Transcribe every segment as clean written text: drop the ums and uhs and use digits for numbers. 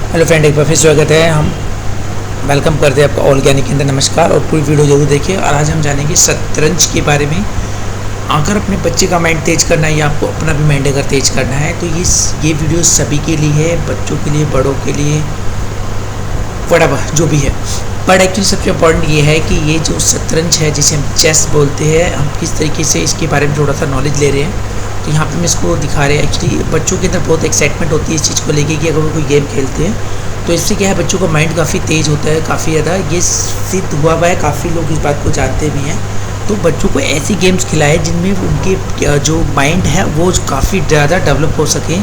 Hello friend, एक बार फिर स्वागत है। हम वेलकम करते हैं आपका ऑल ज्ञानी के अंदर। नमस्कार और पूरी वीडियो जरूर देखिए। और आज हम जानेंगे शतरंज के बारे में। अगर अपने बच्चे का माइंड तेज करना है या आपको अपना भी माइंड अगर तेज करना है तो ये वीडियो सभी के लिए है, बच्चों के लिए, बड़ों के लिए, वड़ावा जो भी है। बट एक्चुअली सबसे इम्पोर्टेंट ये है कि ये जो शतरंज है जिसे हम चेस बोलते हैं, हम किस तरीके से इसके बारे में थोड़ा सा नॉलेज ले रहे हैं। तो यहाँ पे मैं इसको दिखा रहे हैं। एक्चुअली बच्चों के अंदर बहुत एक्साइटमेंट होती है इस चीज़ को लेके कि अगर वो कोई गेम खेलते हैं तो इससे क्या है, बच्चों का माइंड काफ़ी तेज़ होता है, काफ़ी ज़्यादा। ये सिद्ध हुआ है, काफ़ी लोग इस बात को जानते भी हैं। तो बच्चों को ऐसी गेम्स खिलाएं जिनमें उनके जो माइंड है वो काफ़ी ज़्यादा डेवलप हो सके।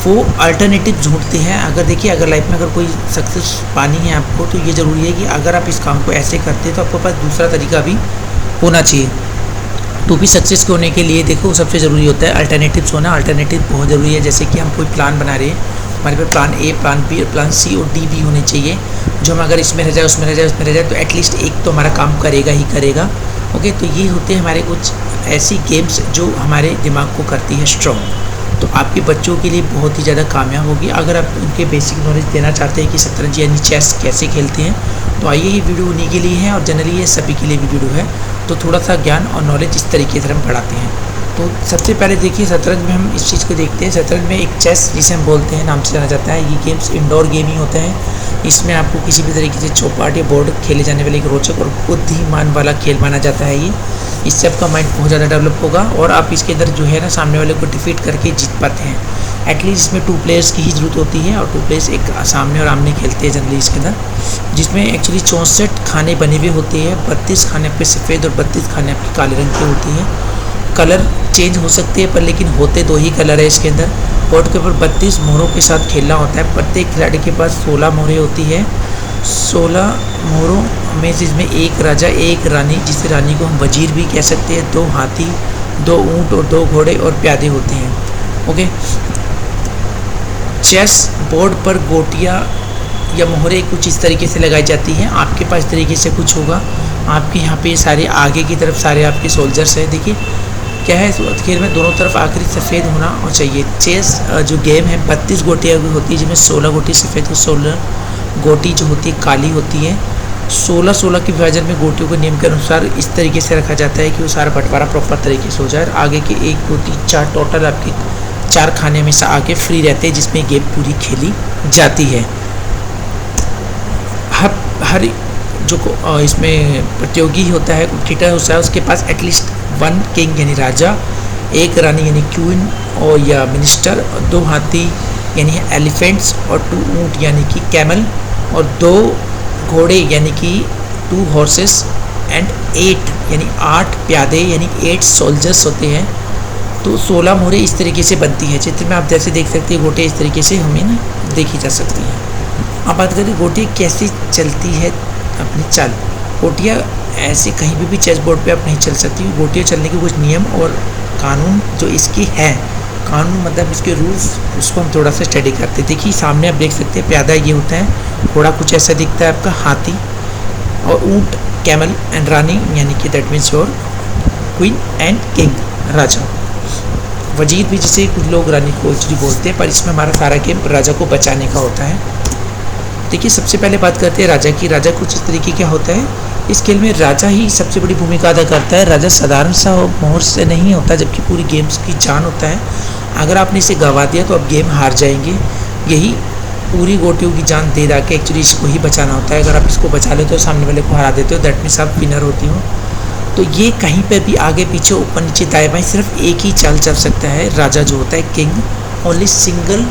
वो अल्टरनेटिव ढूंढते हैं। अगर देखिए, अगर लाइफ में अगर कोई सक्सेस पानी है आपको तो ये ज़रूरी है कि अगर आप इस काम को ऐसे करते हैं तो आपके पास दूसरा तरीका भी होना चाहिए। तो भी सक्सेस के होने के लिए देखो सबसे ज़रूरी होता है अल्टरनेटिव्स होना। अल्टरनेटिव बहुत ज़रूरी है। जैसे कि हम कोई प्लान बना रहे हैं, हमारे पास plan A, plan B, plan C और डी भी होने चाहिए। जो हम अगर इसमें रह जाए, उसमें रह जाए, उसमें रह जाए तो एटलीस्ट एक तो हमारा काम करेगा ही करेगा। ओके, तो ये होते हैं हमारे कुछ ऐसी गेम्स जो हमारे दिमाग को करती है स्ट्रॉन्ग। तो आपके बच्चों के लिए बहुत ही ज़्यादा कामयाब होगी। अगर आप उनके बेसिक नॉलेज देना चाहते हैं कि शतरंज यानी चेस कैसे खेलते हैं तो आइए, ये वीडियो उन्हीं के लिए है और जनरली ये सभी के लिए भी वीडियो है। तो थोड़ा सा ज्ञान और नॉलेज इस तरीके से हम पढ़ाते हैं। तो सबसे पहले देखिए, शतरंज में हम इस चीज़ को देखते हैं। शतरंज में एक चेस जिसे हम बोलते हैं नाम से जाना जाता है। ये गेम्स इंडोर गेम ही होते हैं। इसमें आपको किसी भी तरीके से चौपाट या बोर्ड खेले जाने वाले एक रोचक और बुद्धिमान वाला खेल माना जाता है ये। इससे आपका माइंड बहुत ज़्यादा डेवलप होगा और आप इसके अंदर जो है ना सामने वाले को डिफीट करके जीत पाते हैं। एटलीस्ट इसमें 2 प्लेयर्स की ही ज़रूरत होती है और 2 प्लेयर्स एक सामने और आमने खेलते हैं जनरली इसके अंदर, जिसमें एक्चुअली 64 खाने बने हुए होते हैं। 32 खाने आपके सफ़ेद और 32 खाने आपके काले रंग के होती हैं। कलर चेंज हो सकते हैं पर लेकिन होते 2 ही कलर है इसके अंदर। बोर्ड के ऊपर 32 मोहरों के साथ खेलना होता है। प्रत्येक खिलाड़ी के पास 16 मोहरें होती है। 16 मोहरों में से इसमें एक राजा, एक रानी, जिसे रानी को हम वजीर भी कह सकते हैं, 2 हाथी, 2 ऊँट और 2 घोड़े और प्यादे होते हैं। ओके, चेस बोर्ड पर गोटियाँ या मोहरें कुछ इस तरीके से लगाई जाती हैं। आपके पास इस तरीके से कुछ होगा। आपके यहाँ पे सारे आगे की तरफ सारे आपके सोल्जर्स हैं। देखिए क्या है, खेल में दोनों तरफ आखिरी सफ़ेद होना और चाहिए। चेस जो गेम है 32 गोटियाँ होती है, जिसमें 16 गोटी सफ़ेद और 16 गोटी जो होती है काली होती है। 16-16 के विभाजन में गोटियों के नियम के अनुसार इस तरीके से रखा जाता है कि वो सारा बंटवारा प्रॉपर तरीके से हो जाए। आगे के 1 2 3 4 टोटल आपके 4 खाने में से आगे फ्री रहते हैं जिसमें गेम पूरी खेली जाती है। हर जो इसमें प्रतियोगी होता है, क्रिकेटर होता है, उसके पास एटलीस्ट 1 किंग यानी राजा, 1 रानी यानी क्वीन और या मिनिस्टर, 2 हाथी यानी एलिफेंट्स और 2 ऊँट यानी कि कैमल और 2 घोड़े यानी कि 2 हॉर्सेस एंड 8 यानी 8 प्यादे यानी 8 सोल्जर्स होते हैं। तो 16 मोहरें इस तरीके से बनती है। चित्र में आप जैसे देख सकते हैं गोटे इस तरीके से हमें ना देखी जा सकती है। अब बात करें गोटी कैसे चलती है अपनी चाल। गोटियाँ ऐसे कहीं भी चेस बोर्ड पे आप नहीं चल सकती। गोटियाँ चलने के कुछ नियम और कानून जो इसकी है, कानून मतलब इसके रूल्स, उसको हम थोड़ा सा स्टडी करते हैं। देखिए सामने आप देख सकते हैं प्यादा ये होता है, घोड़ा कुछ ऐसा दिखता है आपका, हाथी और ऊँट कैमल एंड रानी यानी कि that means your queen and king राजा। वजीर भी जिसे कुछ लोग रानी को एक्चुअली बोलते हैं, पर इसमें हमारा सारा गेम राजा को बचाने का होता है। देखिए सबसे पहले बात करते हैं राजा की। राजा कुछ इस तरीके क्या होता है, इस खेल में राजा ही सबसे बड़ी भूमिका अदा करता है। राजा साधारण सा मोहर से नहीं होता, जबकि पूरी गेम्स की जान होता है। अगर आपने इसे गंवा दिया तो आप गेम हार जाएंगे। यही पूरी गोटियों की जान दे दा के एक्चुअली इसको ही बचाना होता है। अगर आप इसको बचा लेते हो, सामने वाले को हरा देते हो, दैट मीन्स आप विनर होती हो। तो ये कहीं पे भी आगे पीछे ऊपर नीचे दाएं बाएं सिर्फ एक ही चाल चल सकता है। राजा जो होता है किंग ओनली सिंगल,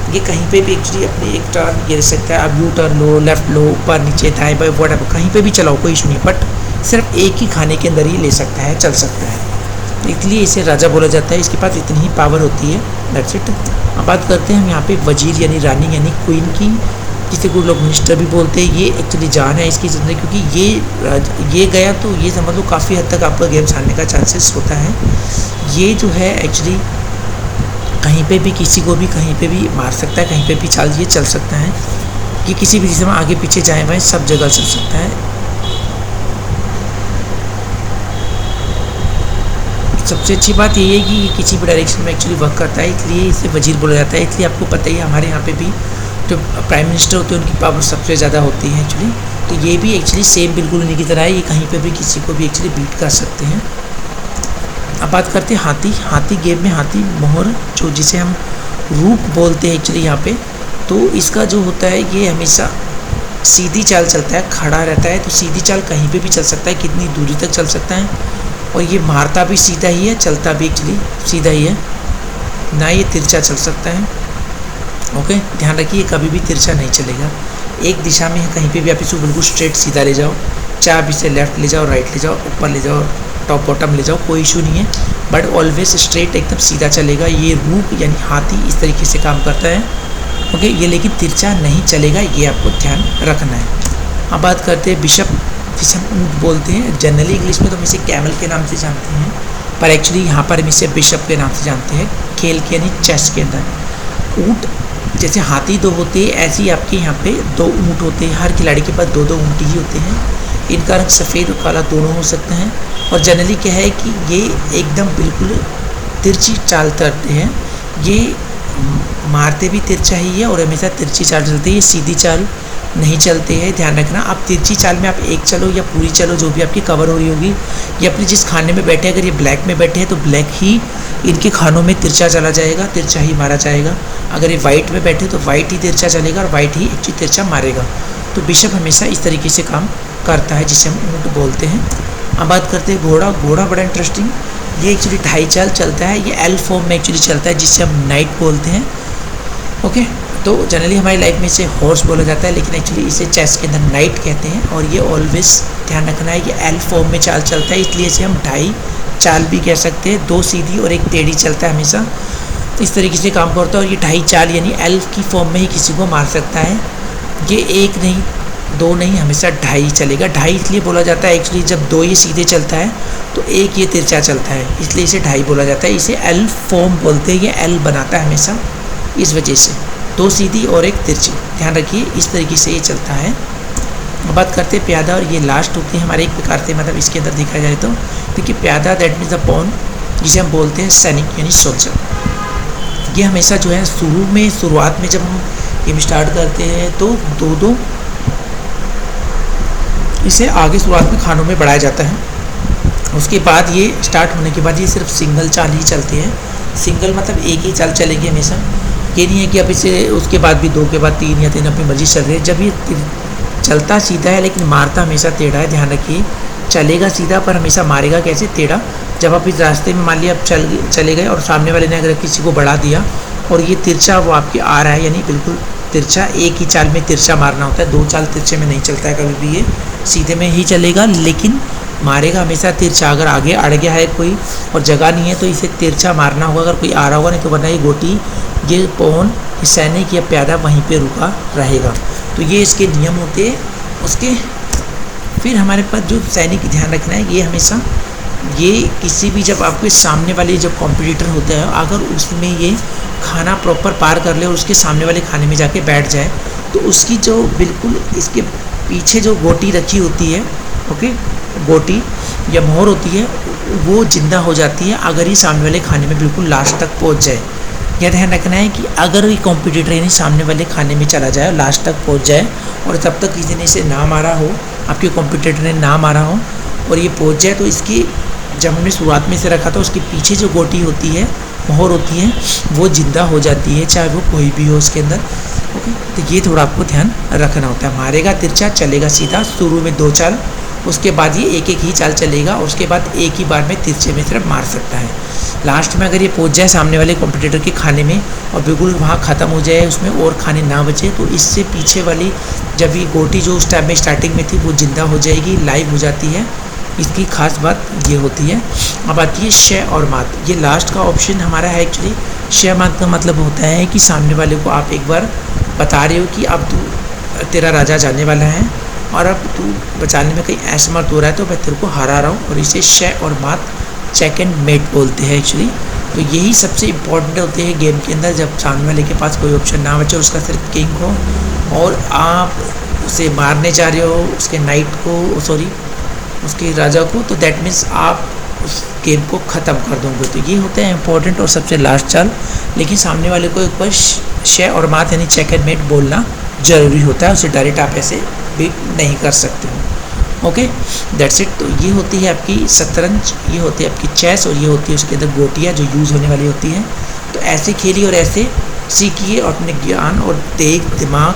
ये कहीं पे भी एक्चुअली अपने एक टर्न ये रह सकता है। आप यू टर्न लो, लेफ्ट लो, ऊपर नीचे दाएं बाएं व्हाटएवर कहीं पे भी चलाओ, कोई इशू नहीं, बट सिर्फ एक ही खाने के अंदर ही ले सकता है, चल सकता है। इसलिए इसे राजा बोला जाता है। इसके पास इतनी ही पावर होती है, दैट्स इट। अब बात करते हैं हम यहाँ पे वजीर यानी रानी यानी क्वीन की, जिसे कुछ लोग मिनिस्टर भी बोलते हैं। ये एक्चुअली जान है इसकी ज़िंदगी, क्योंकि ये गया तो ये समझ लो काफ़ी हद तक आपका गेम्स हारने का चांसेस होता है। ये जो है एक्चुअली कहीं पे भी किसी को भी कहीं पे भी मार सकता है, कहीं पे भी चाल ये चल सकता है। ये किसी भी दिशा में आगे पीछे जाए बाएं सब जगह चल सकता है। सबसे अच्छी बात ये है कि ये किसी भी डायरेक्शन में एक्चुअली वर्क करता है, इसलिए इसे वजीर बोला जाता है। इसलिए आपको पता ही है हमारे यहाँ पे भी जो प्राइम मिनिस्टर होते हैं उनकी पावर सबसे ज़्यादा होती है एक्चुअली। तो ये भी एक्चुअली सेम बिल्कुल उन्हीं की तरह है, ये कहीं पे भी किसी को भी एक्चुअली बीट कर सकते हैं। अब बात करते हैं हाथी। हाथी गेम में हाथी मोहर जो जिसे हम रूप बोलते हैं एक्चुअली यहाँ पे, तो इसका जो होता है ये हमेशा सीधी चाल चलता है, खड़ा रहता है। तो सीधी चाल कहीं पे भी चल सकता है, कितनी दूरी तक चल सकता है, और ये मारता भी सीधा ही है, चलता भी एक्चुअली सीधा ही है, ना ये तिरछा चल सकता है। ओके, ध्यान रखिए कभी भी तिरछा नहीं चलेगा, एक दिशा में है, कहीं पे भी आप इसको बिल्कुल स्ट्रेट सीधा ले जाओ, चाहे आप इसे लेफ्ट ले जाओ, राइट ले जाओ, ऊपर ले जाओ, टॉप बॉटम ले जाओ, कोई इशू नहीं है, बट ऑलवेज स्ट्रेट एकदम सीधा चलेगा। ये रूप यानी हाथी इस तरीके से काम करता है। ओके, ये लेकिन तिरछा नहीं चलेगा, ये आपको ध्यान रखना है। अब बात करते हैं बिशप, जिसे हम ऊँट बोलते हैं। जनरली इंग्लिश में तो हम इसे कैमल के नाम से जानते हैं, पर एक्चुअली यहाँ पर हम इसे बिशप के नाम से जानते हैं, खेल के यानी चेस के अंदर। ऊँट जैसे हाथी दो होते हैं, ऐसे ही आपके यहाँ पे दो ऊँट होते हैं, हर खिलाड़ी के पास दो दो ऊँट ही होते हैं। इनका रंग सफ़ेद और काला दोनों हो सकते हैं, और जनरली क्या है कि ये एकदम बिल्कुल तिरछी चाल करते हैं। ये मारते भी तिरछा ही है और हमेशा तिरछी चाल चलते हैं, ये सीधी चाल नहीं चलते हैं। ध्यान रखना, आप तिरछी चाल में आप एक चलो या पूरी चलो, जो भी आपकी कवर हो रही होगी। ये अपने जिस खाने में बैठे, अगर ये ब्लैक में बैठे हैं तो ब्लैक ही इनके खानों में तिरछा चला जाएगा, तिरछा ही मारा जाएगा। अगर ये वाइट में बैठे तो वाइट ही तिरछा चलेगा और वाइट ही एक्चुअली तिरछा मारेगा। तो बिशप हमेशा इस तरीके से काम करता है, जिसे हम ऊँट बोलते हैं। अब बात करते हैं घोड़ा। घोड़ा बड़ा इंटरेस्टिंग, ये एक्चुअली ढाई चाल चलता है, ये एल फॉर्म में एक्चुअली चलता है, जिसे हम नाइट बोलते हैं। ओके, तो जनरली हमारी लाइफ में इसे हॉर्स बोला जाता है, लेकिन एक्चुअली इसे चेस के अंदर नाइट कहते हैं। और ये ऑलवेज ध्यान रखना है, ये एल फॉर्म में चाल चलता है, इसलिए इसे हम ढाई चाल भी कह सकते हैं। दो सीधी और एक टेढ़ी चलता है हमेशा, इस तरीके से काम करता है। और ये ढाई चाल यानी एल की फॉर्म में ही किसी को मार सकता है। ये एक नहीं, दो नहीं, हमेशा ढाई चलेगा। ढाई इसलिए बोला जाता है एक्चुअली, जब दो ये सीधे चलता है तो एक ये तिरछा चलता है, इसलिए इसे ढाई बोला जाता है। इसे एल फॉर्म बोलते हैं, ये एल बनाता है हमेशा, इस वजह से दो सीधी और एक तिरछी। ध्यान रखिए इस तरीके से ये चलता है। अब बात करते हैं प्यादा, और ये लास्ट होती है हमारे एक प्रकार से, मतलब इसके अंदर देखा जाए तो देखिए प्यादा दैट मीन्स द पॉन, जिसे हम बोलते हैं सैनिक यानी सोल्जर। ये हमेशा जो है शुरुआत में जब हम गेम स्टार्ट करते हैं तो दो इसे आगे शुरुआत में खानों में बढ़ाया जाता है। उसके बाद ये स्टार्ट होने के बाद ये सिर्फ सिंगल चाल ही चलते हैं। सिंगल मतलब एक ही चाल चलेगी हमेशा, ये नहीं है कि अब इसे उसके बाद भी दो के बाद तीन या तीन अपनी मर्जी चल रही है। जब ये चलता सीधा है लेकिन मारता हमेशा टेढ़ा है, ध्यान रखिए। चलेगा सीधा पर हमेशा मारेगा कैसे, टेढ़ा। जब आप इस रास्ते में मान लिया आप चले गए और सामने वाले ने अगर किसी को बढ़ा दिया और ये तिरछा वो आपके आ रहा है, यानी बिल्कुल तिरछा, एक ही चाल में तिरछा मारना होता है, दो चाल तिरछे में नहीं चलता है कभी भी। ये सीधे में ही चलेगा लेकिन मारेगा हमेशा तिरछा। अगर आगे अड़ गया है कोई और जगह नहीं है तो इसे तिरछा मारना होगा अगर कोई आ रहा होगा, नहीं तो वरना ये गोटी, ये पौन, ये सैनिक या प्यादा वहीं पे रुका रहेगा। तो ये इसके नियम होते हैं। उसके फिर हमारे पास जो सैनिक ध्यान रखना है, ये हमेशा ये किसी भी जब आपके सामने वाले जब कॉम्पिटिटर होता है, अगर उसमें ये खाना प्रॉपर पार कर ले और उसके सामने वाले खाने में जाके बैठ जाए तो उसकी जो बिल्कुल इसके पीछे जो गोटी रखी होती है, ओके, गोटी या मोहर होती है, वो जिंदा हो जाती है अगर ये सामने वाले खाने में बिल्कुल लास्ट तक पहुंच जाए। यह ध्यान रखना है कि अगर ये कॉम्पिटिटर यानी सामने वाले खाने में चला जाए, लास्ट तक पहुंच जाए और तब तक किसी ने इसे ना मारा हो, आपके कॉम्पिटिटर ने ना मारा हो और ये पहुंच जाए, तो इसकी जब हमने शुरुआत में से रखा था उसके पीछे जो गोटी होती है, मोहर होती है, वो जिंदा हो जाती है, चाहे वो कोई भी हो उसके अंदर। ओके, तो ये थोड़ा आपको ध्यान रखना होता है। मारेगा तिरछा, चलेगा सीधा, शुरू में दो चाल, उसके बाद ये एक एक ही चाल चलेगा और उसके बाद एक ही बार में तिरछे में सिर्फ मार सकता है। लास्ट में अगर ये पहुंच जाए सामने वाले कॉम्पिटिटर के खाने में और बिल्कुल वहाँ ख़त्म हो जाए, उसमें और खाने ना बचे, तो इससे पीछे वाली जब ये गोटी जो उस टाइम में स्टार्टिंग में थी वो जिंदा हो जाएगी, लाइव हो जाती है। इसकी खास बात ये होती है। अब आती है शह और मात। ये लास्ट का ऑप्शन हमारा है एक्चुअली। शह मात का मतलब होता है कि सामने वाले को आप एक बार बता रहे हो कि अब तेरा राजा जाने वाला है और अब तू बचाने में कहीं असमर्थ हो रहा है, तो मैं तेरे को हरा रहा हूँ, और इसे शह और मात, चेक एंड मेट बोलते हैं एक्चुअली। तो यही सबसे इम्पॉर्टेंट होते हैं गेम के अंदर, जब सामने वाले के पास कोई ऑप्शन ना बचे, उसका सिर्फ किंग हो और आप उसे मारने जा रहे हो, उसके नाइट को, सॉरी उसके राजा को, तो दैट मीन्स आप उस गेम को ख़त्म कर दोगे। तो ये होता है इंपॉर्टेंट और सबसे लास्ट चाल। लेकिन सामने वाले को एक बार शे और मात यानी चेक एंड मेट बोलना ज़रूरी होता है, उसे डायरेक्ट आप ऐसे भी नहीं कर सकते हो। Okay, that's it. तो ये होती है आपकी शतरंज, ये होती है आपकी चेस, और ये होती है उसके अंदर गोटियाँ जो यूज़ होने वाली होती हैं। तो ऐसे खेलिए और ऐसे सीखिए और अपने ज्ञान और दिमाग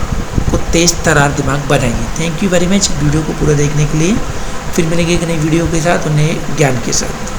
को तेज़ तरार दिमाग बनाइए। Thank you very much video को पूरा देखने के लिए। फिर मिलेंगे एक नई वीडियो के साथ और नए ज्ञान के साथ।